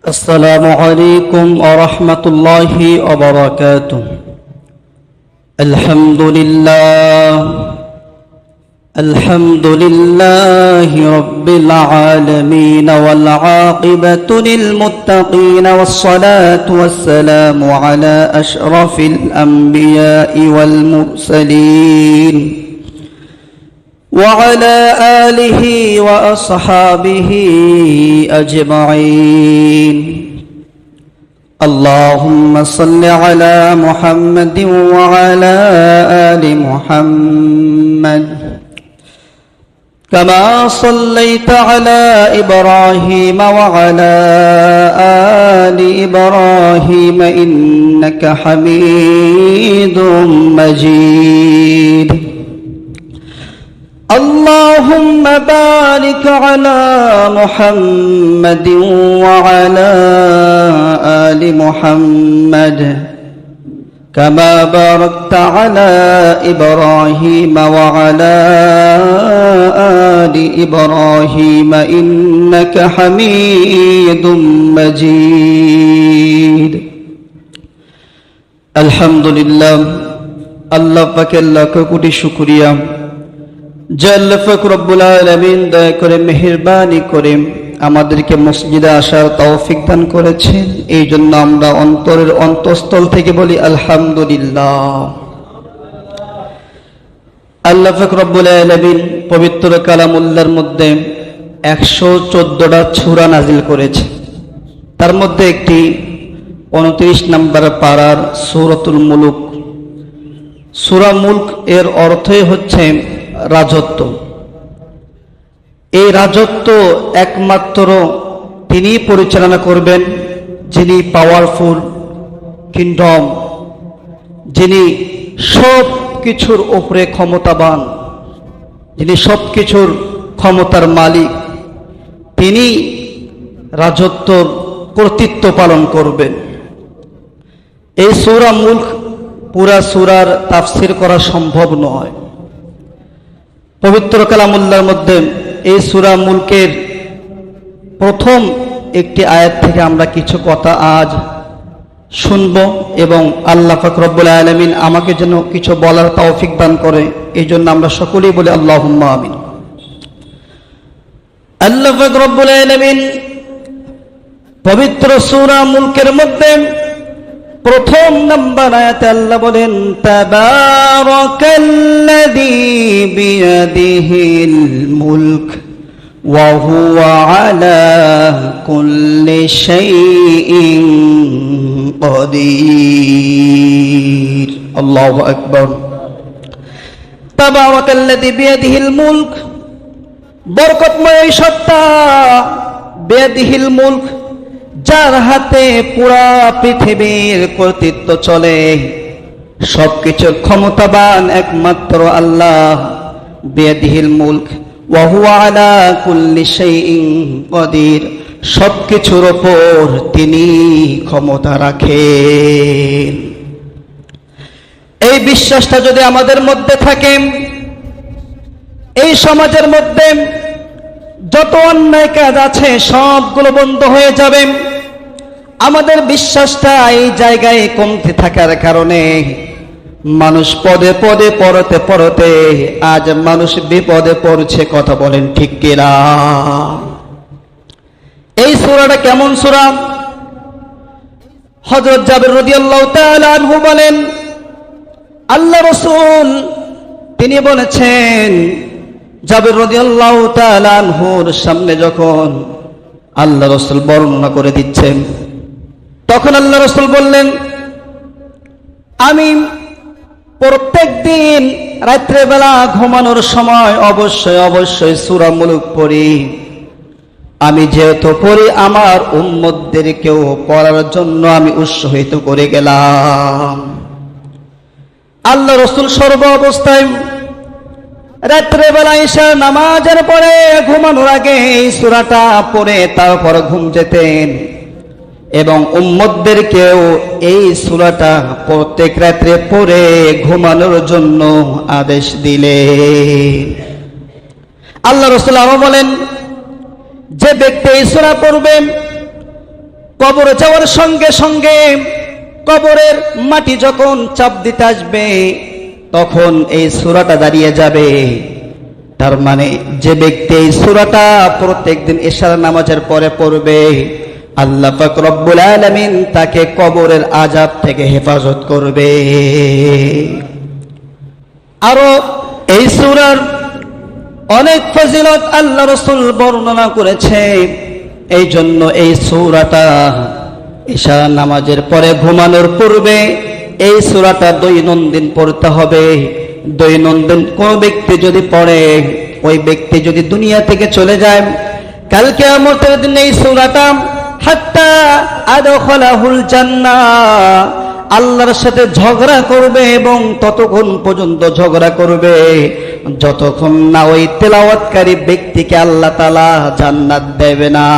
السلام عليكم ورحمة الله وبركاته. الحمد لله رب العالمين والعاقبة للمتقين والصلاة والسلام على أشرف الأنبياء والمرسلين وعلى آله وأصحابه أجمعين. اللهم صل على محمد وعلى آل محمد كما صليت على إبراهيم وعلى آل إبراهيم إنك حميد مجيد. اللهم بارك على محمد وعلى آل محمد كما باركت على إبراهيم وعلى آل إبراهيم إنك حميد مجيد. الحمد لله. আল্লাহ পাকের লাখ কোটি শুকরিয়া যে আল্লাহ পাক রব্বুল আলামিন দয়া করে মেহেরবানি করে আমাদেরকে মসজিদে আসার তৌফিক দান করেছেন। এই জন্য আমরা অন্তরের অন্তঃস্থল থেকে বলি আলহামদুলিল্লাহ। আল্লাহ পাক রব্বুল আলামিন পবিত্র কালামুল্লাহর মধ্যে 114টা সূরা নাজিল করেছে। তার মধ্যে একটি 29 নম্বর পারার সূরাতুল মুলক। সূরা মুলক এর অর্থই হচ্ছে রাজত্ব। এই রাজত্ব একমাত্র তিনি পরিচালনা করবেন যিনি পাওয়ারফুল কিংডম, যিনি সব কিছুর উপরে ক্ষমতাবান, যিনি সব কিছুর ক্ষমতার মালিক, তিনি রাজত্বর কর্তৃত্ব পালন করবেন। এই সূরা মুলক পুরা সূরার তাফসীর করা সম্ভব নয়। পবিত্র কালামুল্লাহর মধ্যে এই সূরা মুলকের প্রথম একটি আয়াত থেকে আমরা কিছু কথা আজ শুনব এবং আল্লাহ পাক রব্বুল আলামিন আমাকে যেন কিছু বলার তৌফিক দান করে, এই জন্য আমরা সকলেই বলি আল্লাহুম্মা আমিন। আল্লাহ পাক রব্বুল আলামিন পবিত্র সূরা মুলকের মধ্যে প্রথম নম্বর আয়াতে আল্লাহ বলেন তাবারাকাল্লাযী বিয়াদিহিল মুলক ওয়া হুয়া আলা কুল্লি শাইইন কাদির। আল্লাহু আকবার। তাবারাকাল্লাযী বিয়াদিহিল মুলক, বরকতময় এই সত্তা, বিয়াদিহিল মুলক, যার হাতে পুরা পৃথিবীর কর্তৃত্ব চলে, সবকিছুর ক্ষমতাবান একমাত্র আল্লাহ। বিয়াদিহিল মুলক ওয়া হুয়া আলা কুল্লি শাইইন কাদির, সবকিছুর উপর তিনি ক্ষমতা রাখেন। এই বিশ্বাসটা যদি আমাদের মধ্যে থাকে, এই সমাজের মধ্যে যত অন্যায় কাজ আছে সবগুলো বন্ধ হয়ে যাবে। আমাদের বিশ্বাসটা এই জায়গায় কমতে থাকার কারণে মানুষ পদে পদে পড়তে পড়তে আজ মানুষ বিপদে পড়ছে। কথা বলেন ঠিক কিনা? এই সূরাটা কেমন সূরা? হযরত জাবের রাদিয়াল্লাহু তাআলা আনহু বলেন, আল্লাহ রাসূল তিনি বলেছেন, জাবের রাদিয়াল্লাহু তাআলা আনহুর সামনে যখন আল্লাহ রাসূল বর্ণনা করে দিচ্ছেন, তখন আল্লাহ রাসূল বললেন, আমি প্রত্যেকদিন রাত্রেবেলা ঘুমানোর সময় অবশ্যই সূরা মুলক পড়ি। আমি যেহেতু পড়ি, আমার উম্মতদেরকেও পড়ার জন্য আমি উৎসাহিত করে গেলাম। আল্লাহ রাসূল সর্ব অবস্থায় রাত্রেবেলা ঈশার নামাজের পরে ঘুমানোর আগে এই সূরাটা পড়ে তারপর ঘুম যেতেন এবং উম্মতদেরকেও এই সূরাটা প্রত্যেক রাত্রে পড়ে ঘুমানোর জন্য আদেশ দিলেন। আল্লাহ রাসূল আরো বলেন, যে ব্যক্তি এই সূরা পড়বে কবরে যাওয়ার সঙ্গে সঙ্গে কবরের মাটি যখন চাপ দিতে আসবে তখন এই সূরাটা দাঁড়িয়ে যাবে। তার মানে যে ব্যক্তি এই সূরাটা প্রত্যেকদিন ইশার নামাজের পরে পড়বে, আল্লাহ পাক রব্বুল আলামিন তাকে কবরের আযাব থেকে হেফাজত করবে। আরো এই সূরার অনেক ফজিলত আল্লাহ রাসূল বর্ণনা করেছে। এই জন্য এই সূরাটা ইশা নামাজের পরে ঘুমানোর পূর্বে এই সূরাটা দৈনন্দিন পড়তে হবে। দৈনন্দিন কোন ব্যক্তি যদি পড়ে, ওই ব্যক্তি যদি দুনিয়া থেকে চলে যায়, কাল কিয়ামতের দিন এই সূরাটা হাত্তা আদখালাহুল জান্নাহ, আল্লাহর সাথে ঝগড়া করবে এবং ততক্ষণ পর্যন্ত ঝগড়া করবে যতক্ষণ না ওই তেলাওয়াতকারী ব্যক্তিকে আল্লাহ তাআলা জান্নাত দেবে না।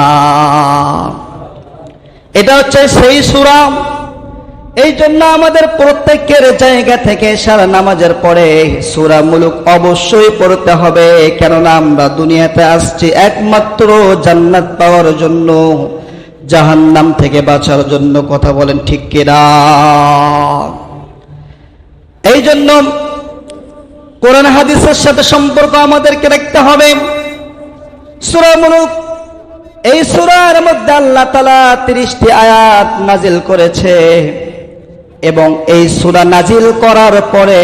এটা হচ্ছে সেই সূরা। এই জন্য আমাদের প্রত্যেকের জায়গা থেকে সারা নামাজের পরে সূরা মুলুক অবশ্যই পড়তে হবে, কেননা আমরা দুনিয়াতে আসছি একমাত্র জান্নাত পাওয়ার জন্য, জাহান্নাম থেকে বাঁচার জন্য। কথা বলেন ঠিক কিনা? এই জন্য কোরআন হাদিসের সাথে সম্পর্ক আমাদেরকে রাখতে হবে। সূরা মুলুক, এই সূরার মধ্যে আল্লাহ তাআলা 30টি আয়াত নাজিল করেছে এবং এই সূরা নাজিল করার পরে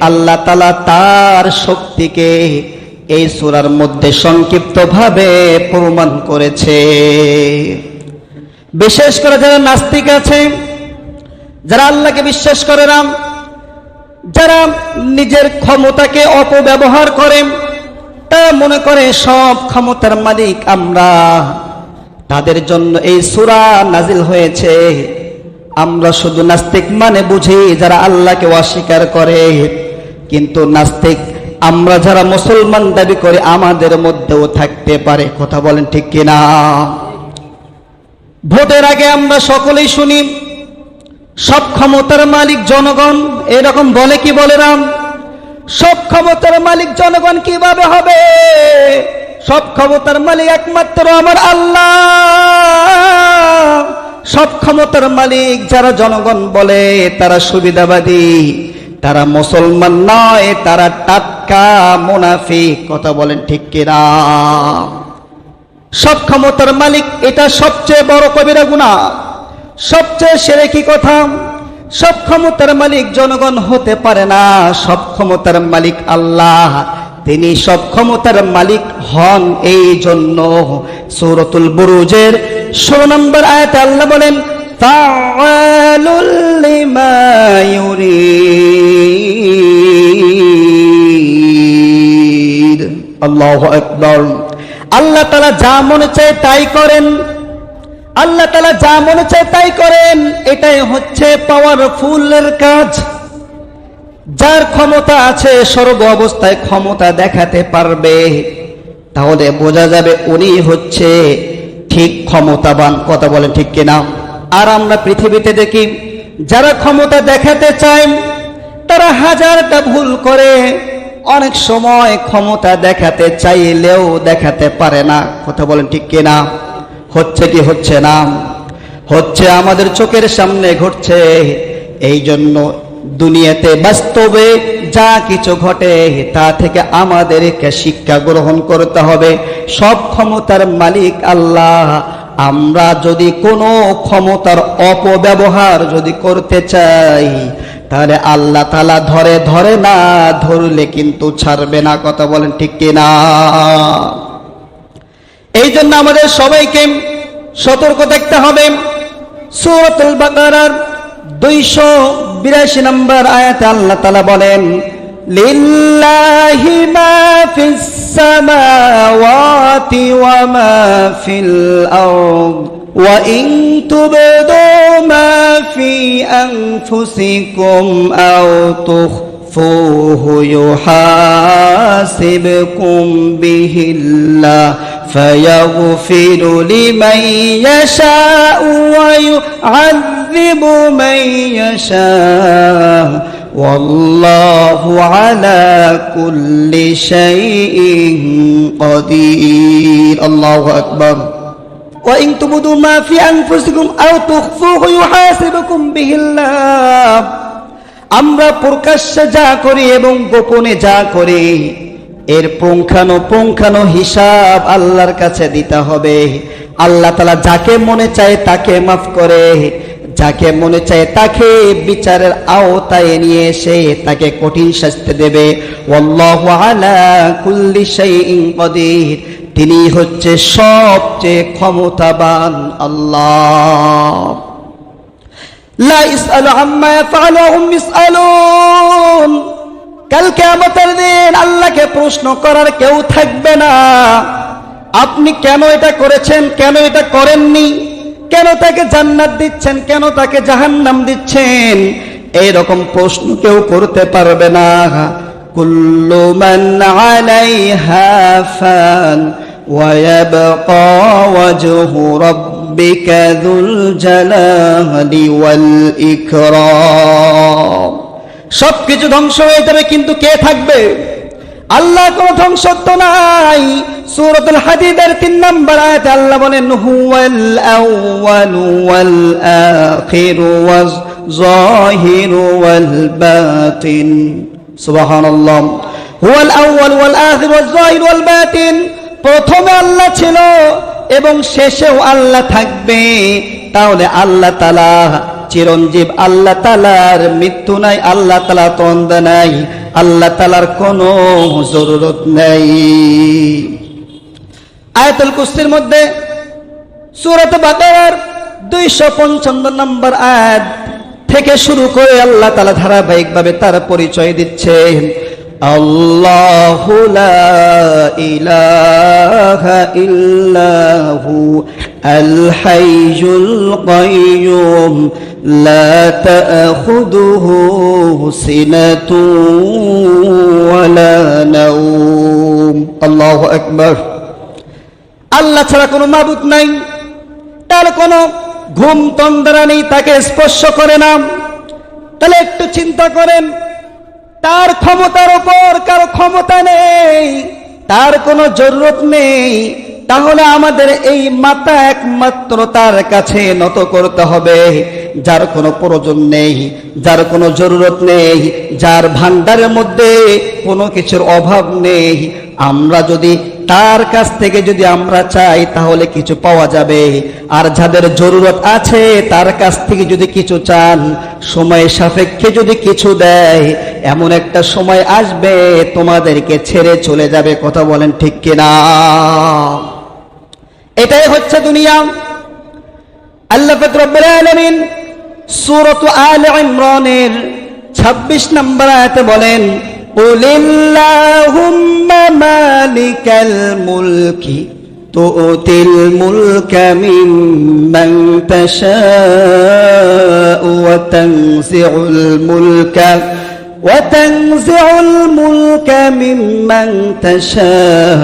আল্লাহ তাআলা তার শক্তিকে এই সূরার মধ্যে সংক্ষিপ্তভাবে প্রমাণ করেছে। বিশেষ করে যারা নাস্তিক আছে, যারা আল্লাহকে বিশ্বাস করে না, যারা নিজের ক্ষমতাকে অপব্যবহার করে, তারা মনে করে সব ক্ষমতার মালিক আমরা, তাদের জন্য এই সূরা নাজিল হয়েছে। আমরা শুধু নাস্তিক মানে বুঝি যারা আল্লাহকে অস্বীকার করে, কিন্তু নাস্তিক আমরা যারা মুসলমান দাবি করি আমাদের মধ্যেও থাকতে পারে। কথা বলেন ঠিক কিনা? ভোটের আগে আমরা সকলেই শুনি সব ক্ষমতার মালিক জনগণ, এরকম বলে কি বলে না? সব ক্ষমতার মালিক জনগণ কিভাবে হবে? সব ক্ষমতার মালিক একমাত্র আমার আল্লাহ। সব ক্ষমতার মালিক যারা জনগণ বলে তারা সুবিধাবাদী, তারা মুসলমান নয়, তারা টাটকা মুনাফিক। কথা বলেন ঠিক কিনা? সব ক্ষমতার মালিক, এটা সবচেয়ে বড় কবিরা গুনাহ, সবচেয়ে শিরকি কথা। সব ক্ষমতার মালিক জনগণ হতে পারে না, সব ক্ষমতার মালিক আল্লাহ, তিনি সব ক্ষমতার মালিক হন। এই জন্য সূরাতুল বুরুজের 16 নম্বর আয়াতে আল্লাহ বলেন ফাআলুল লিমা ইউরিদ। আল্লাহু আকবার। আল্লাহ তাআলা যা মনে চায় তাই করেন, আল্লাহ তাআলা যা মনে চায় তাই করেন। এটাই হচ্ছে পাওয়ারফুলের কাজ। যার ক্ষমতা আছে সর্ব অবস্থায় ক্ষমতা দেখাতে পারবে, তাহলে বোঝা যাবে উনি হচ্ছে ঠিক ক্ষমতাবান। কথা বলেন ঠিক কিনা? আর আমরা পৃথিবীতে দেখি যারা ক্ষমতা দেখাতে চায় তারা হাজারটা ভুল করে, অনেক সময় ক্ষমতা দেখাতে চাইলেও দেখাতে পারে না। কথা বলেন ঠিক কিনা? হচ্ছে কি হচ্ছে না? হচ্ছে, আমাদের চোখের সামনে ঘটছে। এই জন্য দুনিয়াতে বাস্তবে যা কিছু ঘটে তা থেকে আমাদেরকে শিক্ষা গ্রহণ করতে হবে। সব ক্ষমতার মালিক আল্লাহ। আমরা যদি কোনো ক্ষমতার অপব্যবহার যদি করতে চাই তাহলে আল্লাহ তাআলা ধরে ধরে না, ধরলে কিন্তু ছাড়বে না। কথা বলেন ঠিক কিনা? এই জন্য আমাদের সবাইকে সতর্ক থাকতে হবে। সূরাতুল বাকারার 282 নম্বর আয়াতে আল্লাহ তাআলা বলেন লিল্লাহি মা ফিস সামাওয়াতি ওয়া মা ফিল আরদ ওয়া ইন তুবদু মা ফি আনফুসিকুম আও তুখফুহু ইউহাসিবকুম বিহিল্লাহ فيغفر لمن يشاء ويعذب من يشاء والله على كل شيء قدير। الله أكبر। وإن تبدوا ما في أنفسكم أو تخفوه يحاسبكم به الله আমরা প্রকাশ্যে যা করি এবং গোপনে যা করি এর পুঙ্খানো হিসাব আল্লাহর কাছে দিতে হবে। আল্লাহ তাআলা যাকে মনে চায় তাকে মাফ করে, যাকে মনে চায় তাকে বিচারের আওতায় নিয়ে এসে তাকে কঠিন শাস্তি দেবে। ওয়াল্লাহু আলা কুল্লি শাইইন কাদির, তিনি হচ্ছে সবচেয়ে ক্ষমতাবান আল্লাহ। লা ইসআলু আম্মা ইয়াফআলু হুম ইসআলুন, কাল কিয়ামতের দিন আল্লাহকে প্রশ্ন করার কেউ থাকবে না। আপনি কেন এটা করেছেন, কেন এটা করেননি, কেন তাকে জান্নাত দিচ্ছেন, কেন তাকে জাহান্নাম দিচ্ছেন, এইরকম প্রশ্ন কেউ করতে পারবে না। কুল্লু মান আলাইহা ফান ওয়া ইয়াবকা ওয়াজহু রাব্বিকা যুল জালালি ওয়াল ইকরাম। সবকিছু ধ্বংস হয়ে যাবে, কিন্তু কে থাকবে? আল্লাহ কোনো ধ্বংসত্ব নাই। সূরাতুল হাদীদের 3 নম্বর আয়াতে আল্লাহ বলেন হুয়াল আউয়ালু ওয়াল আখিরু ওয়াজ যাহিরু ওয়াল বাতিন। সুবহানাল্লাহ। হুয়াল আউয়াল ওয়াল আখির ওয়াজ যাহির ওয়াল বাতিন, প্রথমে আল্লাহ ছিল এবং শেষেও আল্লাহ থাকবে। তাহলে আল্লাহ তাআলা চিরঞ্জীব, আল্লাহ তাআলার মৃত্যু নাই, আল্লাহ তাআলার তন্দ নাই, আল্লাহ তাআলার কোনো জরুরত নাই। আয়াতুল কুরসির মধ্যে সূরা বাকারার 255 নম্বর আয়াত থেকে শুরু করে আল্লাহ তাআলা ধারাবাহিকভাবে তার পরিচয় দিচ্ছেন। আল্লাহু লা ইলাহা ইল্লাহু আল হাইয়ুল কাইয়ুম লা তাখুযুহু সিনাতুন ওয়ালা নাওম। আল্লাহু আকবার। আল্লাহ ছাড়া কোনো মাবুদ নাই, তার কোনো ঘুম তন্দ্রা নেই, তাকে স্পর্শ করে না। তাহলে একটু চিন্তা করেন, তার ক্ষমতার উপর কারো ক্ষমতা নেই, তার কোনো জরুরত নেই। তাহলে আমাদের এই মাথা একমাত্র তার কাছে নত করতে হবে, যার কোনো প্রয়োজন নেই, যার কোনো জরুরত নেই, যার ভান্ডারের মধ্যে কোনো কিছুর অভাব নেই। আমরা যদি তার কাছ থেকে যদি আমরা চাই তাহলে কিছু পাওয়া যাবে। আর যাদের জরুরত আছে তার কাছ থেকে যদি কিছু চান, সময় সাপেক্ষে যদি কিছু দেয়, এমন একটা সময় আসবে তোমাদেরকে ছেড়ে চলে যাবে। কথা বলেন ঠিক কিনা? এটাই হচ্ছে দুনিয়া। আল্লাহ পাক রব্বুল আলামিন সূরা আলে ইমরানের 26 নম্বর আয়াতে বলেন কুলিল্লাহুম্মা মালিকাল মুলকি তুতিল মুলকা মিম্মান তাশাউ ওয়া তানজিউল মুলকা মিম্মান তাশাউ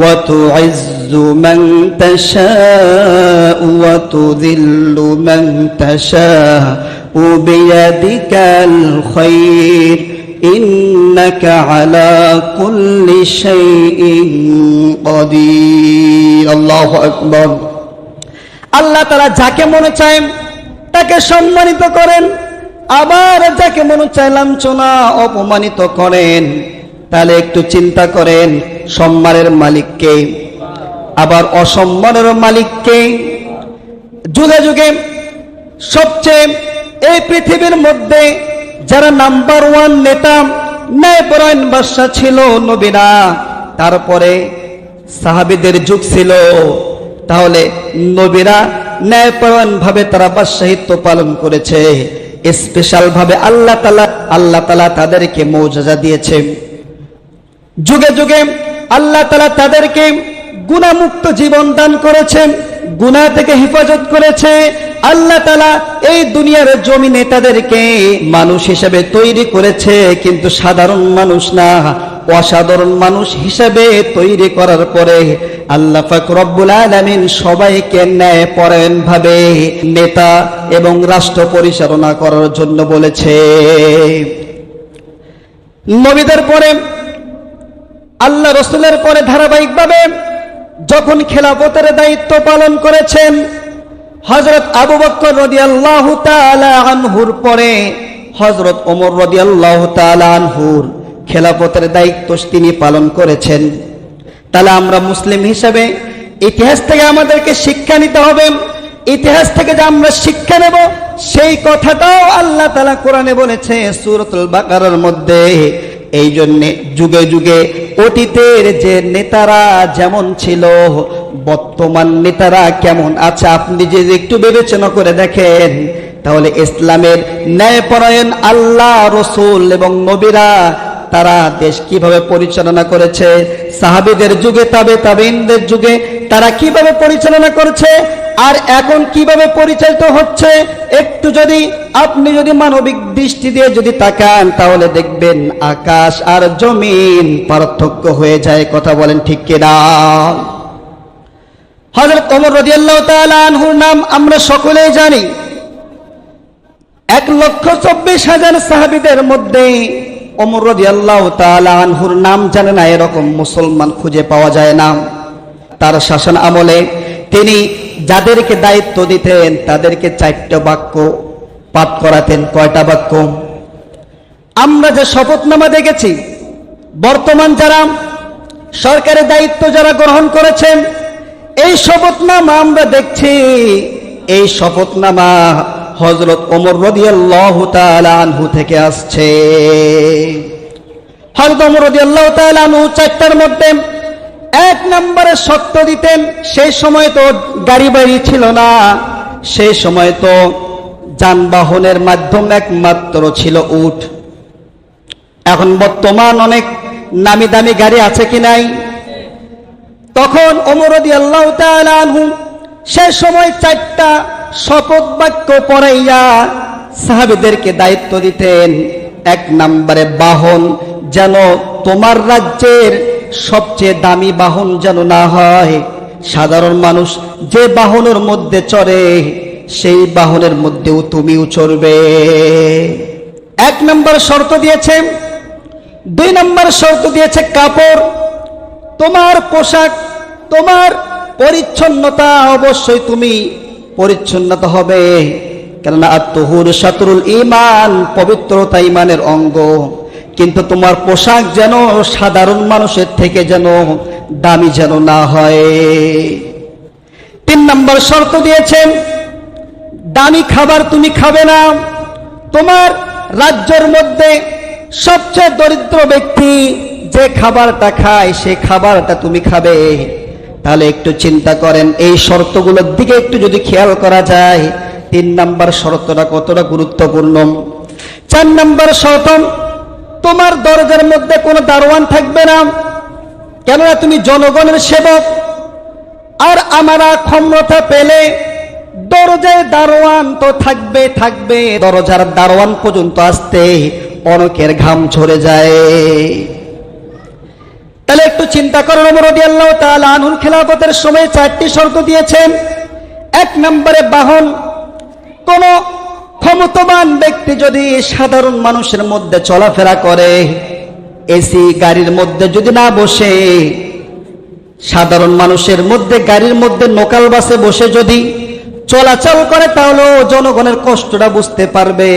ওয়া তুইজ্জু মান তাশাউ ওয়া তুযিল্লু মান তাশাউ বিয়াদিকাল খায়র ইন্নাকা আলা কুল্লি শাইইন কাদির। আল্লাহু আকবার। আল্লাহ তাআলা যাকে মনে চায় তাকে সম্মানিত করেন, আবার যাকে মনে চায় লাঞ্ছনা অপমানিত করেন। তাহলে একটু চিন্তা করেন, সম্মানের মালিককে, আবার অসম্মানের মালিককে। যুগে যুগে সবচেয়ে এই পৃথিবীর মধ্যে যারা নাম্বার 1 নেতা, ন্যায়পরায়ণ বাদশা ছিল নবীরা, তারপরে সাহাবীদের যুগ ছিল। তাহলে নবীরা ন্যায়পরায়ণ ভাবে তারা বাদশাহিত্ব পালন করেছে। স্পেশাল ভাবে আল্লাহ তাআলা তাদেরকে মৌজাজা দিয়েছে। যুগে যুগে আল্লাহ তাআলা তাদেরকে গুনাহমুক্ত জীবন দান করেছেন, গুনাহ থেকে হেফাজত করেছে। আল্লাহ তাআলা এই দুনিয়ার জমিনে তাদেরকে মানুষ হিসেবে তৈরি করেছে, কিন্তু সাধারণ মানুষ না, অসাধারণ মানুষ হিসেবে তৈরি করার পরে আল্লাহ পাক রব্বুল আলামিন সবাইকে ন্যায়পরায়ণ ভাবে নেতা এবং রাষ্ট্র পরিচালনা করার জন্য বলেছে। নবীদের পরে, আল্লাহ রাসূলের পরে ধারাবাহিকভাবে যখন খেলাফতের দায়িত্ব পালন করেছেন, হযরত আবু বকর রাদিয়াল্লাহু তাআলা আনহুর পরে হযরত ওমর রাদিয়াল্লাহু তাআলা আনহুর খেলাফতের দায়িত্ব তিনি পালন করেছেন। তাহলে আমরা মুসলিম হিসেবে ইতিহাস থেকে আমাদেরকে শিক্ষা নিতে হবে। ইতিহাস থেকে যে আমরা শিক্ষা নেব সেই কথাটাও আল্লাহ তাআলা কোরআনে বলেছে সূরাতুল বাকারার মধ্যে। এই জন্যে যুগে যুগে অতীতের যে নেতারা যেমন ছিল, বর্তমান নেতারা কেমন আছে আপনি যে একটু বিবেচনা করে দেখেন, তাহলে ইসলামের ন্যায়পরায়ণ আল্লাহ, রসুল এবং নবীরা তারা দেশ কিভাবে পরিচালনা করেছে, সাহাবীদের যুগে, তাবেঈনদের যুগে তারা কিভাবে পরিচালনা করেছে, আর এখন কিভাবে পরিচালিত হচ্ছে, একটু আপনি যদি মানবিক দৃষ্টি দিয়ে যদি তাকান তাহলে দেখবেন আকাশ আর জমিন পার্থক্য হয়ে যায়। কথা বলেন ঠিক কিনা? হযরত ওমর রাদিয়াল্লাহু তাআলা আনহুর নাম আমরা সকলেই জানি। 1,24,000 সাহাবীদের মধ্যে ওমর রাদিয়াল্লাহু তাআলা আনহুর নাম জানে না এরকম মুসলমান খুঁজে পাওয়া যায় না। তার শাসন আমলে তিনি যাদেরকে দায়িত্ব দিতেন তাদেরকে 4টা বাক্য পাঠ করাতেন। কয়টা বাক্য? আমরা যে শপথনামা দেখেছি, বর্তমান যারা সরকারি দায়িত্ব যারা গ্রহণ করেছেন, এই শপথনামা আমরা দেখছি, এই শপথনামা হযরত ওমর রাদিয়াল্লাহু তাআলা আনহু থেকে আসছে। হযরত ওমর রাদিয়াল্লাহু তাআলা আনহু 4টার মধ্যে 1 নম্বরে শর্ত দিতেন। সেই সময় তো গাড়ি বাড়ি ছিল না, সেই সময় তো যানবাহনের মাধ্যম একমাত্র ছিল উট। এখন বর্তমান অনেক নামি দামি গাড়ি আছে কি নাই? তখন ওমর রাদিয়াল্লাহু তাআলা আনহু সেই সময় 4টা শপথ বাক্য পড়াইয়া সাহাবীদেরকে দায়িত্ব দিতেন। 1 নম্বরে বাহন যেন তোমার রাজ্যের সবচেয়ে দামি বাহন যেন না হয়, সাধারণ মানুষ যে বাহনের মধ্যে চড়ে সেই বাহনের মধ্যেও তুমিও চড়বে। 1 নম্বর শর্ত দিয়েছে। 2 নম্বর শর্ত দিয়েছে কাপড়, তোমার পোশাক, তোমার পরিচ্ছন্নতা, অবশ্যই তুমি পরিচ্ছন্নতা হবে, কেননা আত-তুহুর শাতরুল ঈমান, পবিত্রতা ঈমানের অঙ্গ। কিন্তু তোমার পোশাক যেন সাধারণ মানুষের থেকে যেন দামি যেন না হয়। 3 নম্বর শর্ত দিয়েছেন, দামি খাবার তুমি খাবে না। তোমার রাজ্যের মধ্যে সবচেয়ে দরিদ্র ব্যক্তি যে খাবারটা খায় সেই খাবারটা তুমি খাবে। তাহলে একটু চিন্তা করেন, এই শর্তগুলোর দিকে একটু যদি খেয়াল করা যায় 3 নম্বর শর্তটা কতটা গুরুত্বপূর্ণ। 4 নম্বর শর্ত, তোমার দরজার মধ্যে কোনো দারোয়ান থাকবে না, কেননা তুমি জনগণের সেবক। আর আমরা ক্ষমতা পেলে দরজায় দারোয়ান তো থাকবে, দরজার দারোয়ান পর্যন্ত আসতে অনেকের ঘাম ঝরে যায়। তাহলে একটু চিন্তা করেন, ওমর রাদিয়াল্লাহু তাআলা আনহুর খেলাফতের সময় 4টি শর্ত দিয়েছেন। 1 নম্বরে বাহন, কোন ক্ষমতাবান ব্যক্তি যদি সাধারণ মানুষের মধ্যে চলাফেরা করে, এসি গাড়ির মধ্যে যদি না বসে, সাধারণ মানুষের মধ্যে গাড়ির মধ্যে লোকাল বাসে বসে যদি চলাচল করে, তাহলে জনগণের কষ্টটা বুঝতে পারবে।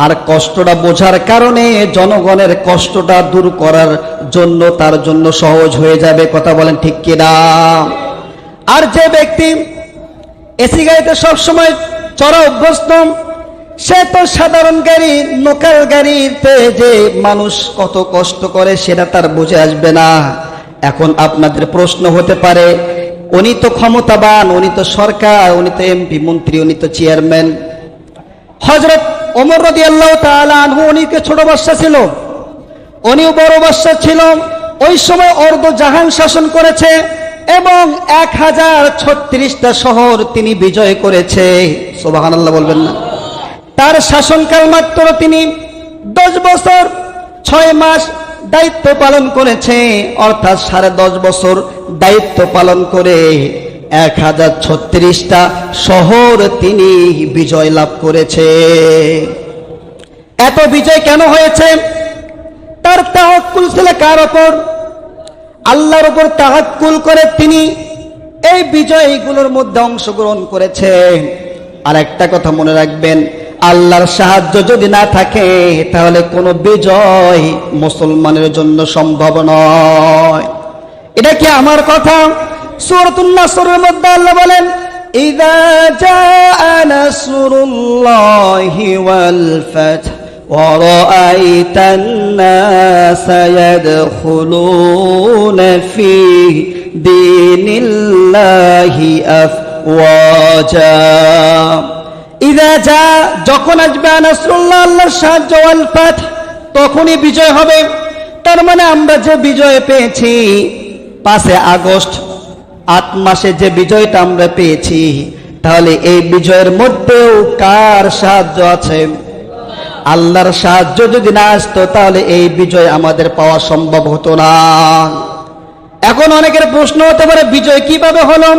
আর কষ্টটা বোঝার কারণে জনগণের কষ্টটা দূর করার জন্য তার জন্য সহজ হয়ে যাবে। কথা বলেন ঠিক কিনা? আর যে ব্যক্তি এসি গাড়িতে সবসময় চড়া অভ্যস্ত, সে তো সাধারণ গাড়ি, লোকাল গাড়িতে যে মানুষ কত কষ্ট করে সেটা তার বুঝে আসবে না। এখন আপনাদের প্রশ্ন হতে পারে, উনি তো ক্ষমতাবান, উনি তো সরকার, উনি তো এমপি মন্ত্রী, উনি তো চেয়ারম্যান। হযরত ওমর রাদিয়াল্লাহু তাআলা আনহু উনি কি ছোট বাদশা ছিল? উনিও বড় বাদশা ছিল। ওই সময় অর্ধ জাহান শাসন করেছে এবং 1036টা শহর তিনি বিজয় করেছে। সুবহানাল্লাহ বলবেন না? তার শাসনকাল মাত্র তিনি 10 বছর 6 মাস দায়িত্ব পালন করেছে, অর্থাৎ 10.5 বছর দায়িত্ব পালন করে 1036টা শহর তিনি বিজয় লাভ করেছে। এত বিজয় কেন হয়েছে? তার তাওয়াক্কুল ছিল কার উপর? আল্লাহর উপর তাওয়াক্কুল করে তিনি এই বিজয়গুলোর মধ্যে অংশগ্রহণ করেছেন। আর একটা কথা মনে রাখবেন, আল্লাহর সাহায্য যদি না থাকে তাহলে কোনো বিজয় মুসলমানের জন্য সম্ভব নয়। এটা কি আমার কথা? সূরাতুন নাসরের মধ্যে আল্লাহ বলেন, ইযা জাআ নাসরুল্লাহি ওয়াল ফাth ওয়া রাআইতান নাসা ইয়াদখুলুনা ফি দীনিল্লাহি আফওয়াজা। ইযা জা, যখন আসবে নাসরুল্লাহ, আল্লাহর সাহায্য, ওয়াল ফাth, তখনই বিজয় হবে। তার মানে আমরা যে বিজয় পেয়েছি 5 আগস্ট 8 মাসে যে বিজয়টা আমরা পেয়েছি, তাহলে এই বিজয়ের মধ্যেও কার সাহায্য আছে? আল্লাহর সাহায্য যদি না আসতো তাহলে এই বিজয় আমাদের পাওয়া সম্ভব হতো না। এখন অনেকের প্রশ্ন হতে পারে, বিজয় কিভাবে হলো?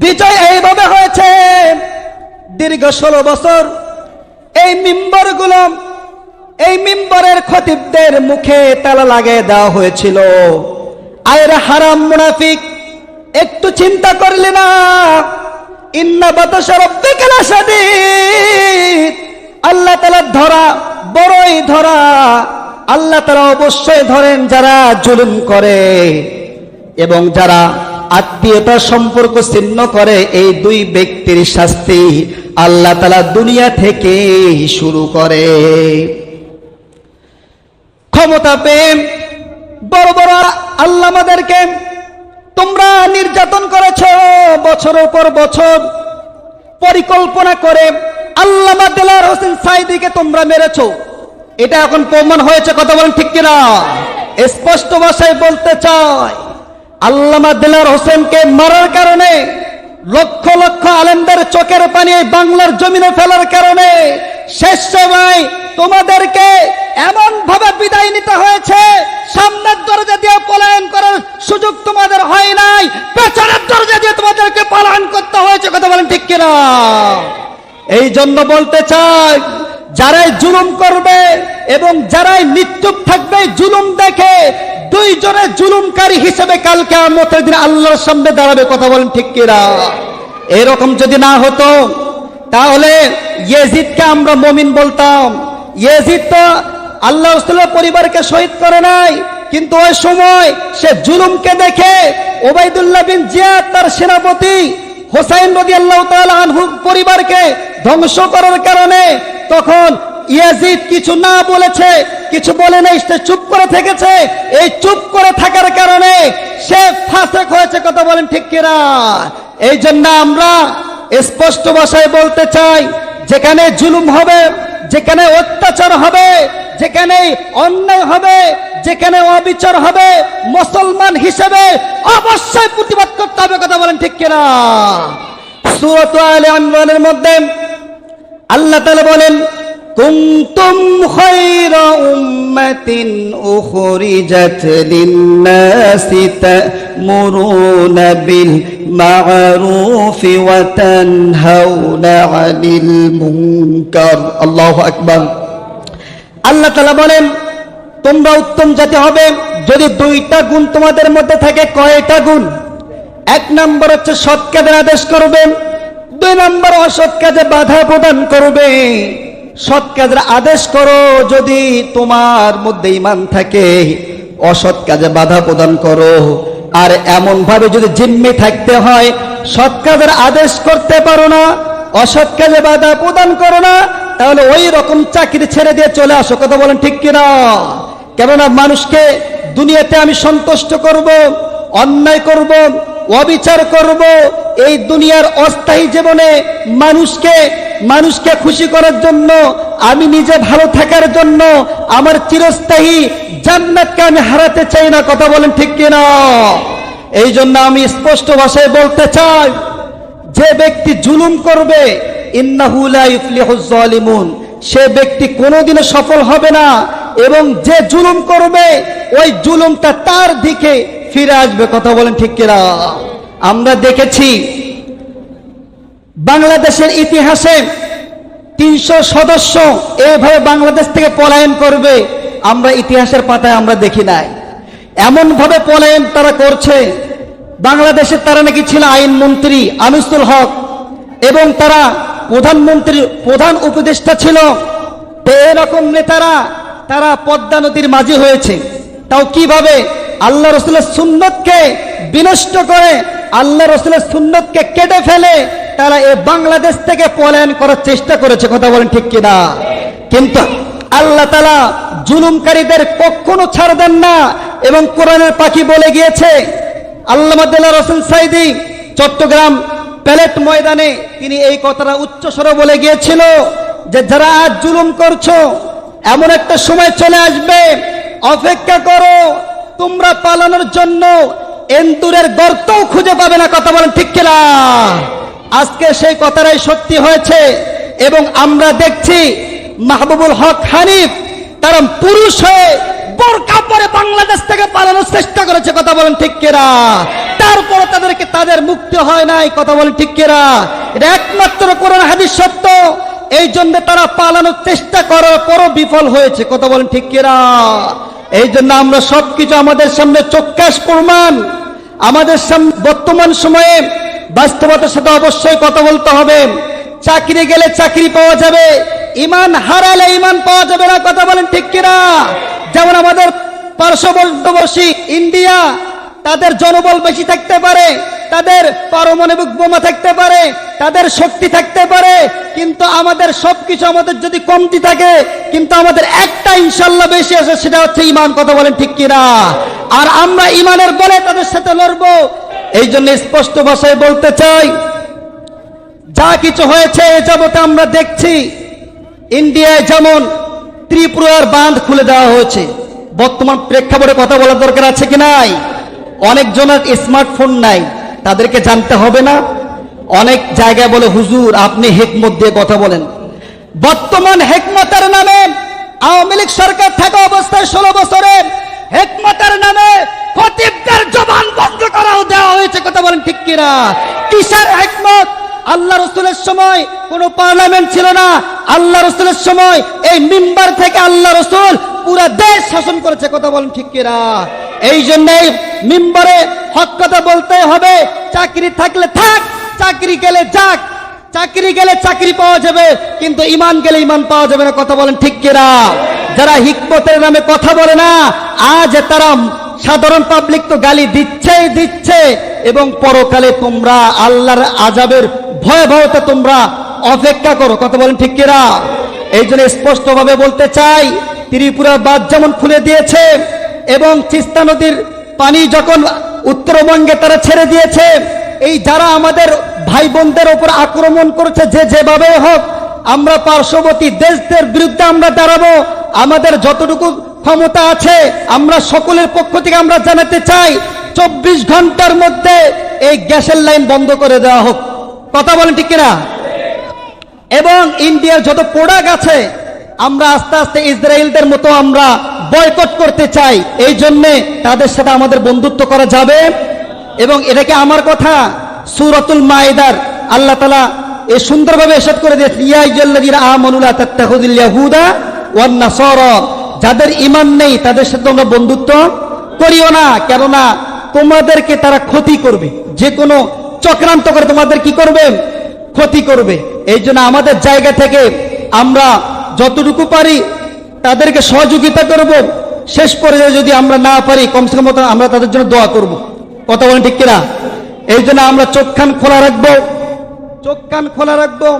বিজয় এইভাবে হয়েছে, দীর্ঘ 16 বছর এই মিম্বরগুলো, এই মিম্বরের খতিবদের মুখে তালা লাগিয়ে দেওয়া হয়েছিল। আয়ের হারাম মুনাফিক, একটু চিন্তা করলি না? ইন্না বাতাসা রাব্বিকা লাশাদীদ, আল্লাহ তাআলা ধরা বড়ই ধরা। আল্লাহ তাআলা অবশ্যই ধরেন যারা জুলুম করে এবং যারা আত্মীয়তা সম্পর্ক ছিন্ন করে। এই 2 ব্যক্তির শাস্তি আল্লাহ তাআলা দুনিয়া থেকে শুরু করে। ক্ষমতা পেয়ে বড় বড় আল্লাহ আমাদেরকে, তোমরা নির্যাতন করেছ বছরের পর বছর, পরিকল্পনা করে আল্লামা দেলোয়ার হোসেন সাঈদীকে তোমরা মেরেছো। এটা এখন প্রমাণ হয়েছে, কথা বলেন ঠিক কিনা? স্পষ্ট ভাষায় বলতে চাই, আল্লামা দেলোয়ার হোসেনকে মারার কারণে, লক্ষ লক্ষ আলেমদের চোখের পানি বাংলার জমিনে ফেলার কারণে শেষ সময় তোমাদেরকে এমন ভাবে বিদায় নিতে হয়েছে, সামনের দরজা দিয়ে পলায়ন করার সুযোগ তোমাদের হয় নাই, পেছনের দরজা দিয়ে তোমাদেরকে পলায়ন করতে হয়েছে। কথা বলেন ঠিক কিনা? এই জন্য বলতে চাই, যারাই জুলুম করবে এবং যারাই নিশ্চুপ থাকবে জুলুম দেখে, 2 জনের জুলুমকারী হিসেবে কাল কিয়ামতের দিন আল্লাহর সামনে দাঁড়াবে। কথা বলেন ঠিক কিনা? এরকম যদি না হতো তাহলে ইয়াজিদকে আমরা মুমিন বলতাম। ইয়াজিদ তো আল্লাহ রাসূলের পরিবারকে শহীদ করে নাই, কিন্তু ওই সময় সে জুলুমকে দেখে ওবাইদুল্লাহ বিন জিয়াদ তার সেনাপতি হোসাইন রাদিয়াল্লাহু তাআলা আনহু পরিবারকে ধ্বংস করার কারণে তখন ইয়াজিদ কিছু না বলেছে, কিছু বলে নাই, সে চুপ করে থেকেছে। এই চুপ করে থাকার কারণে সে ফাসেক হয়েছে। কথা বলেন ঠিক কিনা? এই জন্য আমরা স্পষ্ট ভাষায় বলতে চাই, যেখানে জুলুম হবে, যেখানে অত্যাচার হবে, যেখানে অন্যায় হবে, যেখানে অবিচার হবে, মুসলমান হিসেবে অবশ্যই প্রতিবাদ করতে হবে। কথা বলেন ঠিক কিনা? সূরা আলে ইমরানের মধ্যে আল্লাহ তাআলা বলেন, কুনতুম খায়রা উম্মাতিন উখরিজাত লিন-নাসি তা'মুরুনা বিল মা'রুফি ওয়া তানহাউনা 'আনিল মুনকার। আল্লাহু আকবার। আল্লাহ তাআলা বলেন, তোমরা উত্তম জাতি হবে যদি 2টা গুণ তোমাদের মধ্যে থাকে। কয়টা গুণ? 1 নম্বর হচ্ছে সৎ কাজের আদেশ করবে, 2 নম্বর অসৎ কাজে বাধা প্রদান করবে। সৎ কাজের আদেশ করো যদি তোমার মধ্যে ঈমান থাকে, অসৎ কাজে বাধা প্রদান করো। আর এমন ভাবে যদি জিম্মি থাকতে হয়, সৎ কাজের আদেশ করতে পারো না, অসৎ কাজে বাধা প্রদান করো না, তাহলে ওই রকম চাকরি ছেড়ে দিয়ে চলে আসো। কথা বলেন ঠিক কিনা? কেননা মানুষকে দুনিয়াতে আমি সন্তুষ্ট করব, অন্যায় করব, অবিচার করব। এই দুনিয়ার অস্থায়ী জীবনে মানুষকে খুশি করার জন্য, আমি নিজে ভালো থাকার জন্য আমার চিরস্থায়ী জান্নাতকে আমি হারাতে চাই না। কথা বলেন ঠিক কিনা? এই জন্য আমি স্পষ্ট ভাষায় বলতে চাই, যে ব্যক্তি জুলুম করবে, ইন্নাহু লা ইফলিহুজ জালিমুন, সে ব্যক্তি কোনোদিনও সফল হবে না। এবং যে জুলুম করবে ওই জুলুমটা তার দিকে ফিরে আসবে। কথা বলেন ঠিক কিনা? আমরা দেখেছি বাংলাদেশের ইতিহাসে 300 সদস্য এভাবে বাংলাদেশ থেকে পলায়ন করবে, আমরা ইতিহাসের পাতায় আমরা দেখি নাই। এমন ভাবে পলায়ন তারা করছে। বাংলাদেশের তারা নাকি ছিল আইনমন্ত্রী আনিসুল হক, এবং তারা প্রধান উপদেষ্টা ছিল। তো এরকম নেতারা তারা পদ্মা নদীর মাঝি হয়েছে, তাও কিভাবে আল্লাহ রসুলের সুন্নতকে বিনষ্ট করে, আল্লাহ রসুলের সুন্নতকে কেটে ফেলে তারা এই বাংলাদেশ থেকে পলায়ন করার চেষ্টা করেছে। কথা বলেন ঠিক কিনা? কিন্তু আল্লাহ তাআলা জুলুমকারীদের কখনো ছাড় দেন না, এবং কোরআনের পাখি বলে গিয়েছে, আল্লামা দেলোয়ার হোসেন সাঈদী চট্টগ্রাম প্যালেট ময়দানে তিনি এই কথাটা উচ্চ স্বরে বলে গিয়েছিল যে যারা আজ জুলুম করছো, এমন একটা সময় চলে আসবে, অপেক্ষা করো, তোমরা পালানোর জন্য এন্দুরের গর্তও খুঁজে পাবে না। কথা বলেন ঠিক কিনা? আজকে সেই কথাটাই সত্যি হয়েছে, এবং আমরা দেখছি মাহবুবুল হক হানিফ তারা পুরুষ হয়ে বোরকা পরে বাংলাদেশ থেকে পালানোর চেষ্টা করেছে। কথা বলেন ঠিক কিনা? তারপরে তাদের মুক্তি হয় নাই। কথা বলেন ঠিক কিনা? এটা একমাত্র কোরআন হাদিস সত্য, এই জন্য তারা পালানোর চেষ্টা করার পরও বিফল হয়েছে। কথা বলেন ঠিক কিনা? এই জন্য আমরা সবকিছু আমাদের সামনে চক্ষাস প্রমাণ, আমাদের সামনে বর্তমান সময়ে বাস্তবতার সাথে অবশ্যই কথা বলতে হবে। চাকরি গেলে চাকরি পাওয়া যাবে, ইমান হারালে ইমান পাওয়া যাবে না। কথা বলেন ঠিক কিনা? যেমন আমাদের পার্শ্ববর্তী ইন্ডিয়া, তাদের জনবল বেশি থাকতে পারে, তাদের পারমাণবিক বোমা থাকতে পারে, তাদের শক্তি থাকতে পারে, কিন্তু আমাদের সবকিছু আমাদের যদি কমতি থাকে, কিন্তু আমাদের একটা ইনশাল্লাহ বেশি আছে, সেটা হচ্ছে ইমান। কথা বলেন ঠিক কিনা? আর আমরা ইমানের বলে তাদের সাথে লড়বো। এই জন্য স্পষ্ট ভাষায় বলতে চাই, যা কিছু হয়েছে এ যাবতে আমরা দেখছি, ইন্ডিয়ায় যেমন ত্রিপুরার বাঁধ খুলে দেওয়া হয়েছে, বর্তমান প্রেক্ষাপটে কথা বলার দরকার আছে কি নাই? অনেকজনের স্মার্টফোন নাই, তাদেরকে জানতে হবে না? অনেক জায়গায় বলে হুজুর আপনি হিকমত দিয়ে কথা বলেন। বর্তমান হিকমতের নামে আওয়ামী লীগ সরকার থাকা অবস্থায় 16 বছরে হিকমতের নামে খতিবদের জবান বন্ধ করাও দেওয়া হয়েছে। কথা বলেন ঠিক কিনা? কিসের হিকমত? আল্লাহ রসুলের সময় কোন পার্লামেন্ট ছিল না, আল্লাহ রসুলের সময় এই মিম্বার থেকে আল্লাহ রসুল পুরো দেশ শাসন করেছে। কথা বলেন ঠিক কিনা? এই জন্যই মিম্বরে হক কথা বলতে হবে। চাকরি থাকলে থাক, চাকরি গেলে যাক, চাকরি গেলে চাকরি পাওয়া যাবে, কিন্তু ইমান গেলে ইমান পাওয়া যাবে না। কথা বলেন ঠিক কিনা? যারা হিকমতের নামে কথা বলে না, আজ তারা সাধারণ পাবলিক তো গালি দিচ্ছে, এবং পরকালে তোমরা আল্লাহর আযাবের ভয়াবহতা তোমরা অপেক্ষা করো। কথা বলেন ঠিক কিনা? এই জন্য স্পষ্টভাবে বলতে চাই, ত্রিপুরা বাঁধ যেমন খুলে দিয়েছে, এবং তিস্তা নদীর পানি যখন উত্তরবঙ্গে তারা ছেড়ে দিয়েছে, এই যারা আমাদের ভাই বোনদের উপর আক্রমণ করেছে, যেভাবে হোক আমরা পার্শ্ববর্তী দেশদের বিরুদ্ধে আমরা দাঁড়াবো। আমাদের যতটুকু ক্ষমতা আছে আমরা সকলের পক্ষ থেকে আমরা জানাতে চাই, 24 ঘন্টার মধ্যে এই গ্যাসের লাইন বন্ধ করে দেওয়া হোক। কথা বলেন ঠিক কিনা? এবং ইন্ডিয়ার যত প্রোডাক্ট আছে আমরা আস্তে আস্তে ইসরায়েলদের মতো আমরা বয়কট করতে চাই। এই জন্যে তাদের সাথে আমাদের বন্ধুত্ব করা যাবে। এবং এটাকে আমার কথা, সূরাতুল মাইদার আল্লাহ তাআলা এ সুন্দরভাবে ইরশাদ করে দিয়েছেন, ইয়া আইয়ুহাল্লাযীনা আমানু লা তাত্তাখিযুল ইয়াহুদা ওয়ান নাসারা, যাদের ঈমান নেই তাদের সাথে তোমরা বন্ধুত্ব করিও না, কেননা তোমাদেরকে তারা ক্ষতি করবে, যে কোনো চক্রান্ত করে তোমাদের কি করবে? ক্ষতি করবে। এই জন্য আমাদের জায়গা থেকে আমরা যতটুকু পারি তাদেরকে সহযোগিতা করব। শেষ পর্যায়ে যদি আমরা না পারি, কমসে কম আমরা তাদের জন্য দোয়া করব। কথা বলেন ঠিক কিনা? এই জন্য আমরা চোখ কান খোলা রাখবো, চোখ কান খোলা রাখবো।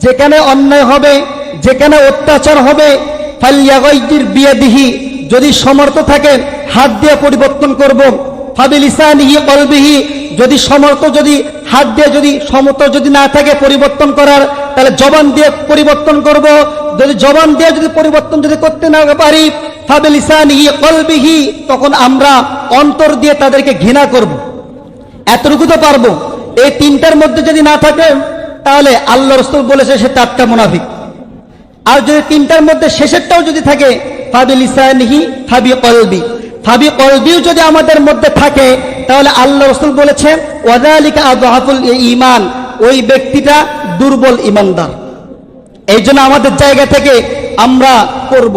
যেখানে অন্যায় হবে, যেখানে অত্যাচার হবে, ফালইয়াগাইয়ির বিয়াদিহি, যদি সমর্থ থাকে হাত দিয়ে পরিবর্তন করব। ফাবিলিসানিহি কলবিহি, যদি সমর্থ, যদি হাত দিয়ে, যদি সমর্থ যদি না থাকে পরিবর্তন করার, তাহলে জবান দিয়ে পরিবর্তন করব। যদি জবান দিয়ে যদি পরিবর্তন যদি করতে না পারি, ফাবিলিসানিহি কলবিহি, তখন আমরা অন্তর দিয়ে তাদেরকে ঘৃণা করব। এতটুকু তো পারবো। এই তিনটার মধ্যে যদি না থাকে, তাহলে আল্লাহ রাসূল বলেছে সে টাটকা মুনাফিক। আর যদি তিনটার মধ্যে শেষেরটাও যদি থাকে, ফাবিলিসানিহি ফাবিকলবি, ফাবিকলবিও যদি আমাদের মধ্যে থাকে, তাহলে আল্লাহ রাসূল বলেছেন ওয়াযালিকা আযহাফুল ঈমান, ওই ব্যক্তিটা দুর্বল ঈমানদার। এই জন্য আমাদের জায়গা থেকে আমরা করব।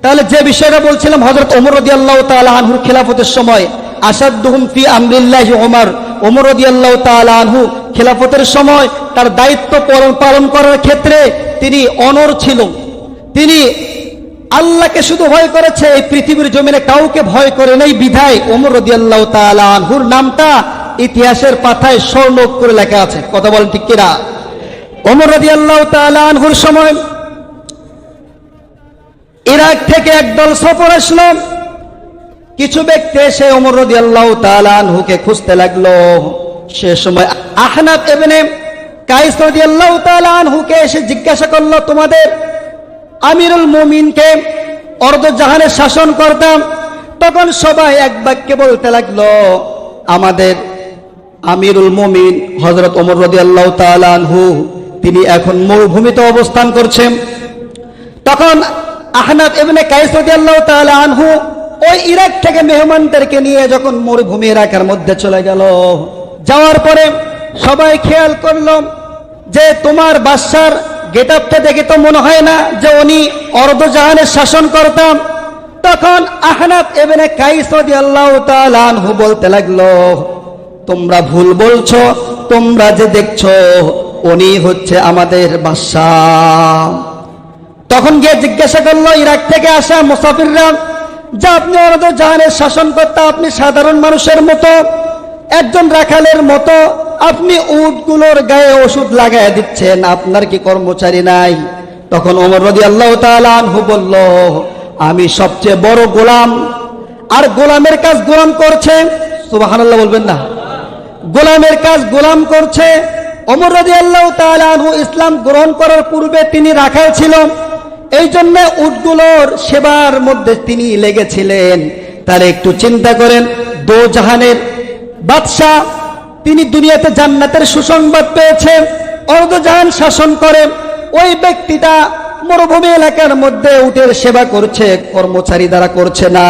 তাহলে যে বিষয়টা বলছিলাম, হযরত ওমর রাদিয়াল্লাহু তাআলা আনহুর খেলাফতের সময় আসাদুহুম ফি আমরিল্লাহি ওমর রাদিয়াল্লাহু তাআলা আনহু খেলাফতের সময় তার দায়িত্ব পালন করার ক্ষেত্রে তিনি অনড় ছিল। তিনি আল্লাহকে শুধু ভয় করেছে, এই পৃথিবীর জমিনে কাউকে ভয় করে নাই বিধায় ওমর রাদিয়াল্লাহু তাআলা আনহুর নামটা ইতিহাসের পাতায় স্বর্ণ করে লেখা আছে। কথা বলেন ঠিক কিনা? ওমর রাদিয়াল্লাহু তাআলা আনহুর সময় ইরাক থেকে একদল সফর আসলো। কিছু ব্যক্তি এসে ওমর রাদিয়াল্লাহু তাআলা আনহুকে খুঁজতে লাগলো। সে সময় আহনাফ ইবনে কাইস রাদিয়াল্লাহু তাআলা আনহুকে এসে জিজ্ঞাসা করলো, তোমাদের আমিরুল মুমিনকে অর্ধজাহানের শাসন করতাম। তখন সবাই এক বাক্যে বলতে লাগলো, আমাদের আমিরুল মুমিন হযরত ওমর রাদিয়াল্লাহু তাআলা আনহু তিনি এখন মরুভূমিতে অবস্থান করছেন। তখন আহনাফ ইবনে কাইস রাদিয়াল্লাহু তাআলা আনহু ওই ইরাক থেকে মেহমানদেরকে নিয়ে যখন মরুভূমি এলাকার মধ্যে চলে গেল, যাওয়ার পরে সবাই খেয়াল করলো যে তোমার বাদশার গেটআপটা দেখে তো মনে হয় না যে উনি অর্ধজাহানের শাসন করতাম। তখন আহনাফ ইবনে কাইস রাদিয়াল্লাহু তাআলা আনহু বলতে লাগলো, তোমরা ভুল বলছো, তোমরা যে দেখছো উনি হচ্ছে আমাদের বাদশাহ। তখন গিয়ে জিজ্ঞাসা করলো ইরাক থেকে আসা মুসাফিররা, যে আপনি অর্ধজাহানের শাসন করতে, আপনি সাধারণ মানুষের মতো, একজন রাখালের মতো আপনি উটগুলোর গায়ে ওষুধ লাগায় দিচ্ছেন, আপনার কি কর্মচারী নাই? তখন ওমর রাদিয়াল্লাহু তাআলা আনহু বলল, আমি সবচেয়ে বড় গোলাম, আর গোলামের কাজ গোলাম করছে। সুবহানাল্লাহ বলবেন না? গোলামের কাজ গোলাম করছে। ওমর রাদিয়াল্লাহু তাআলা আনহু ইসলাম গ্রহণ করার পূর্বে তিনি রাখাল ছিল, এই জন্য উটগুলোর সেবার মধ্যে তিনি লেগেছিলেন। তার একটু চিন্তা করেন, দো জাহানের বাদশা, তিনি দুনিয়াতে জান্নাতের সুসংবাদ পেয়েছেন, অর্ধজাহান শাসন করে, ওই ব্যক্তিটা মরুভূমি এলাকার মধ্যে উটের সেবা করছে, কর্মচারী দ্বারা করছে না।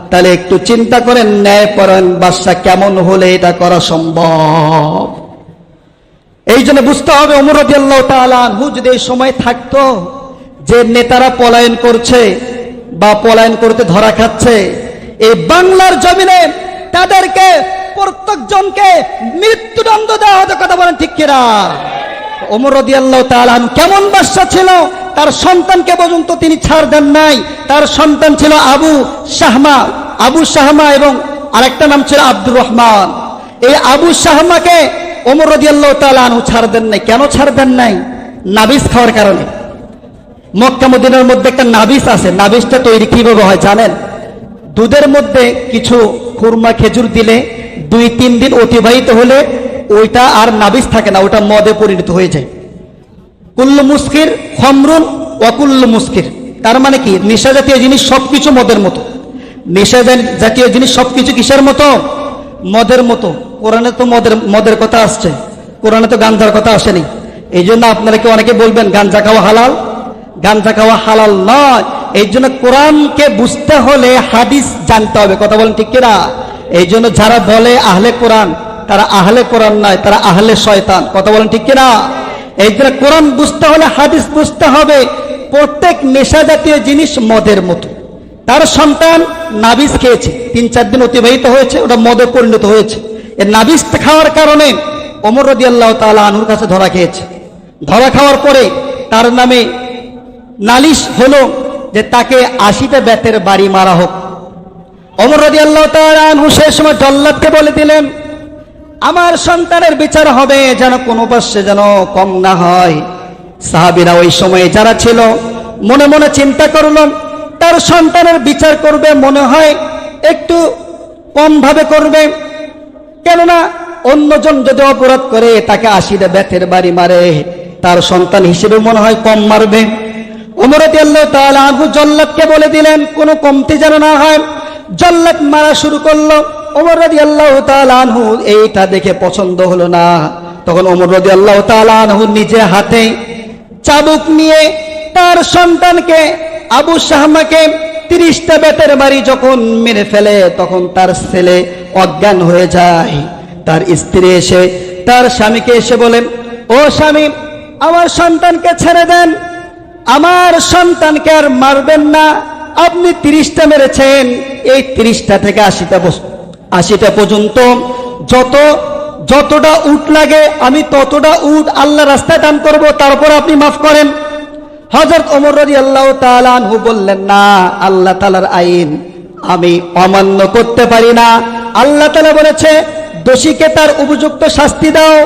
তাহলে একটু চিন্তা করেন, ন্যায়পরায়ণ বাদশা কেমন হলে এটা করা সম্ভব? এই জন্য বুঝতে হবে ওমর রাদিয়াল্লাহু তাআলা আনহু যদি এই সময় থাকতো, যে নেতারা পলায়ন করছে বা পলায়ন করতে ধরা খাচ্ছে, এই বাংলার জমিনে তাদেরকে প্রত্যেকজনকে মৃত্যুদণ্ড দেওয়া হতো। কথা বলেন ঠিক কিনা? ওমর রাদিয়াল্লাহু তাআলা আনহু কেমন বাদশা ছিল, তার সন্তানকে পর্যন্ত তিনি ছাড় দেন নাই। তার সন্তান ছিল আবু শাহমা এবং আরেকটা নাম ছিল আব্দুর রহমান। এই আবু শাহমাকে ওমর রাদিয়াল্লাহু তাআলা আনহু ছাড় দেন নাই। কেন ছাড় দেন নাই? নাবিস খাওয়ার কারণে। মক্কা মদিনার মধ্যে একটা নাবিস আছে। নাবিসটা তৈরি কিভাবে হয় জানেন? দুধের মধ্যে কিছু খুরমা খেজুর দিলে 2-3 দিন অতিবাহিত হলে ওইটা আর নাবিস থাকে না, ওটা মদে পরিণত হয়ে যায়। কুল্লু মুস্কির খমরুন ওয়াকুল্লু মুস্কির, তার মানে কি নেশা জাতীয় জিনিস সবকিছু মদের মতো। নেশা জাতীয় জিনিস সবকিছু কিসের মতো? মদের মতো। কোরআনে তো মদের কথা আসছে, কোরআনে তো গাঞ্জার কথা আসেনি। এই জন্য আপনারা কি অনেকে বলবেন গাঞ্জা খাওয়া হালাল, গাঞ্জা খাওয়া হালাল নয়। এই জন্য কোরআনকে বুঝতে হলে হাদিস জানতে হবে। কথা বলেন ঠিক কিনা? এই জন্য যারা বলে আহলে কোরআন, তারা আহলে কোরআন নয়, তারা আহলে শয়তান। কথা বলেন ঠিক কিনা? এই জন্য কোরআন বুঝতে হলে হাদিস বুঝতে হবে। প্রত্যেক নেশা জাতীয় জিনিস মদের মতো। তার সন্তান নাবিস খেয়েছে, 3-4 দিন অতিবাহিত হয়েছে, ওটা মদে পরিণত হয়েছে। এই নাবিস খাওয়ার কারণে ওমর রাদিয়াল্লাহু তাআলা আনহুর কাছে ধরা খেয়েছে। ধরা খাওয়ার পরে তার নামে নালিশ হলো যে তাকে 80টা বেতের বাড়ি মারা হোক। ওমর রাদিয়াল্লাহু তাআলা আনহু সেই সময় জল্লাদকে বলে দিলেন, আমার সন্তানের বিচার হবে যেন কোনো পাশে যেন কম না হয়। সাহাবীরা ওই সময়ে যারা ছিল মনে মনে চিন্তা করল, তার সন্তানের বিচার করবে মনে হয় একটু কম ভাবে করবে, কেননা অন্যজন যদি অপরাধ করে তাকে 80টা বেতের বাড়ি মারে, তার সন্তান হিসেবে মনে হয় কম মারবে। ওমর রাদিয়াল্লাহু তাআলা আনহু জল্লাদকে বলে দিলেন কোনো কমতি যেন না হয়। জল্লাদ মারা শুরু করলো। ওমর রাদিয়াল্লাহু তাআলা আনহু এইটা দেখে পছন্দ হলো না। তখন ওমর রাদিয়াল্লাহু তাআলা আনহু নিজে হাতে চাবুক নিয়ে তার সন্তানকে আবু শাহমাকে 30টা বেতের বাড়ি যখন মেরে ফেলে, তখন তার ছেলে অজ্ঞান হয়ে যায়। তার স্ত্রী এসে তার স্বামীকে এসে বলেন, ও স্বামী, আমার সন্তানকে ছেড়ে দেন, আমার সন্তানকে আর মারবেন না, আপনি 30টা মেরেছেন, এই 30টা থেকে 80টা পর্যন্ত যতটা উট লাগে আমি ততটা উট আল্লাহ রাস্তায় দান করব, তারপর আপনি মাফ করেন। হযরত ওমর রাদিয়াল্লাহু তাআলা আনহু বললেন, না, আল্লাহ তাআলার আইন আমি অমান্য করতে পারি না। আল্লাহ তাআলা বলেছে দোষীকে তার উপযুক্ত শাস্তি দাও।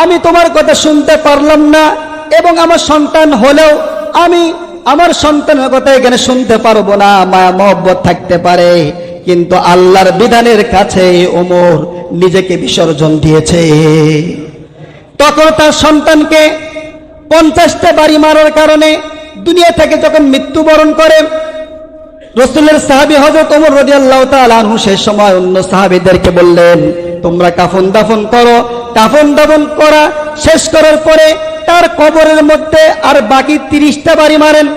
আমি তোমার কথা শুনতে পারলাম না, এবং আমার সন্তান হলেও আমি আমার সন্তানের কথা এখানে শুনতে পারবো না, মায়া মহব্বত থাকতে পারে, কিন্তু আল্লাহর বিধানের কাছে ওমর নিজেকে বিসর্জন দিয়েছে। তখন তার সন্তানকে 50টা বাড়ি মারার কারণে দুনিয়া থেকে যখন মৃত্যুবরণ করে, রাসূলের সাহাবী হযরত ওমর রাদিয়াল্লাহু তাআলা আনহু সেই সময় অন্য সাহাবীদেরকে বললেন, তোমরা কাফন দাফন করো। কাফন দাফন করা শেষ করার পরে তার কবরের মধ্যে আর বাকি 30টা বাড়ি মারেন।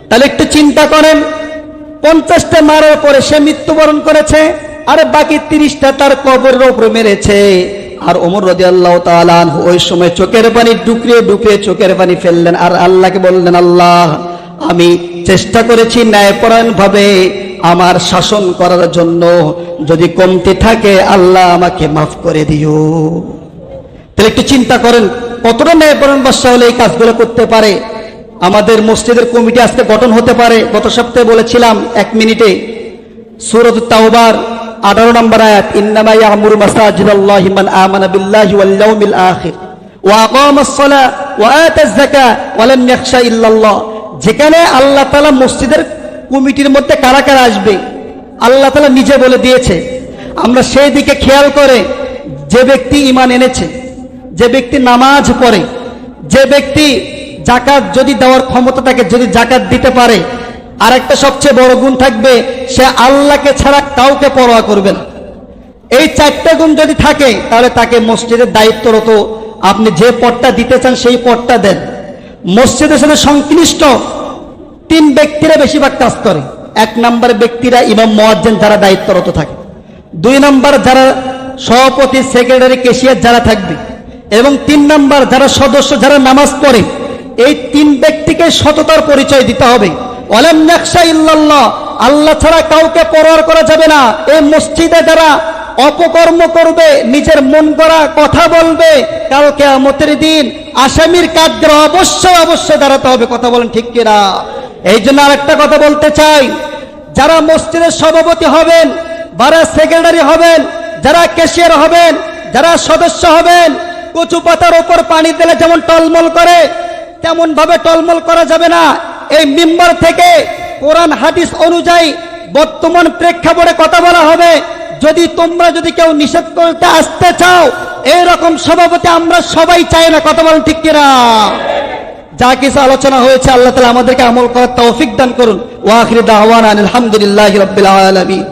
তাহলে একটু চিন্তা করেন, 50টা মারার পরে সে মৃত্যুবরণ করেছে, আর বাকি 30টা তার কবরের উপরে মেরেছে। আর ওমর রাদিয়াল্লাহু তাআলা আনহু ওই সময় চোখের পানি ডুকরিয়ে চোখের পানি ফেললেন, আর আল্লাহকে বললেন, আল্লাহ, আমি চেষ্টা করেছি ন্যায়পরায়ণ ভাবে আমার শাসন করার জন্য, যদি কমতি থাকে আল্লাহ আমাকে মাফ করে দিও। তাহলে একটু চিন্তা করেন কতটা ন্যায়পরায়ণ বাদশা হলে এই কাজগুলো করতে পারে। আমাদের মসজিদের কমিটি আজকে গঠন হতে পারে। গত সপ্তাহে বলেছিলাম 1 মিনিটে সূরাত তাওবার 18 নম্বর আয়াত, ইন্নামা ইয়ামুরু মাসাজিদাল্লাহি মান আমানা বিল্লাহি ওয়াল ইয়াউমিল আখির ওয়া আকামাস সালাহ ওয়া আতাজ যাকাত ওয়া লাম ইয়াখশা ইল্লাল্লাহ। যেখানে আল্লাহ তাআলা মসজিদের কমিটির মধ্যে কারা কারা আসবে আল্লাহ তাআলা নিজে বলে দিয়েছে। আমরা সেই দিকে খেয়াল করে, যে ব্যক্তি ঈমান এনেছে, যে ব্যক্তি নামাজ পড়ে, যে ব্যক্তি যাকাত যদি দেওয়ার ক্ষমতা থাকে, যদি যাকাত দিতে পারে, আর একটা সবচেয়ে বড় গুণ থাকবে, সে আল্লাহকে ছাড়া কাউকে পরোয়া করবে না। এই 4টা গুণ যদি থাকে তাহলে তাকে মসজিদের দায়িত্বরত আপনি যে পদটা দিতে চান সেই পদটা দেন। মসজিদের সাথে সংশ্লিষ্ট 3 ব্যক্তিরা বেশিরভাগ কাজ করে। 1 নম্বর ব্যক্তিরা ইমাম মুয়াজ্জিন যারা দায়িত্বরত থাকে, 2 নম্বর যারা সভাপতি, সেক্রেটারি, ক্যাশিয়ার যারা থাকবে, এবং 3 নম্বর যারা সদস্য, যারা নামাজ পড়ে। এই 3 ব্যক্তিকে সততার পরিচয় দিতে হবে। ওয়ালাম ইয়াখশা ইল্লাল্লাহ, আল্লাহ ছাড়া কাউকে পরোয়া করা যাবে না। এই মসজিদে যারা অপকর্ম করবে, নিজের মন গড়া কথা বলবে, কাল কিয়ামতের দিন আসামির কাঠগড়ায় অবশ্যই দাঁড়াতে হবে। কথা বলেন ঠিক কিনা? এই জন্য আরেকটা কথা বলতে চাই, যারা মসজিদের সভাপতি হবেন, যারা সেক্রেটারি হবেন, যারা ক্যাশিয়ার হবেন, যারা সদস্য হবেন, কচু পাতার উপর পানি দিলে যেমন টলমল করে তেমন ভাবে টলমল করা যাবে না। এই মিম্বার থেকে কোরআন হাদিস অনুযায়ী বর্তমান প্রেক্ষাপটে কথা বলা হবে। তোমরা যদি কেউ নিষেধ করতে আসতে চাও, এইরকম সভাপতি আমরা সবাই চাই না। কথা বলেন ঠিক কিনা? যা কিছু আলোচনা হয়েছে আল্লাহ তাআলা আমাদেরকে আমল করার তৌফিক দান করুন। ওয়া আখিরু দাওয়ানা আলহামদুলিল্লাহি রাব্বিল আলামিন।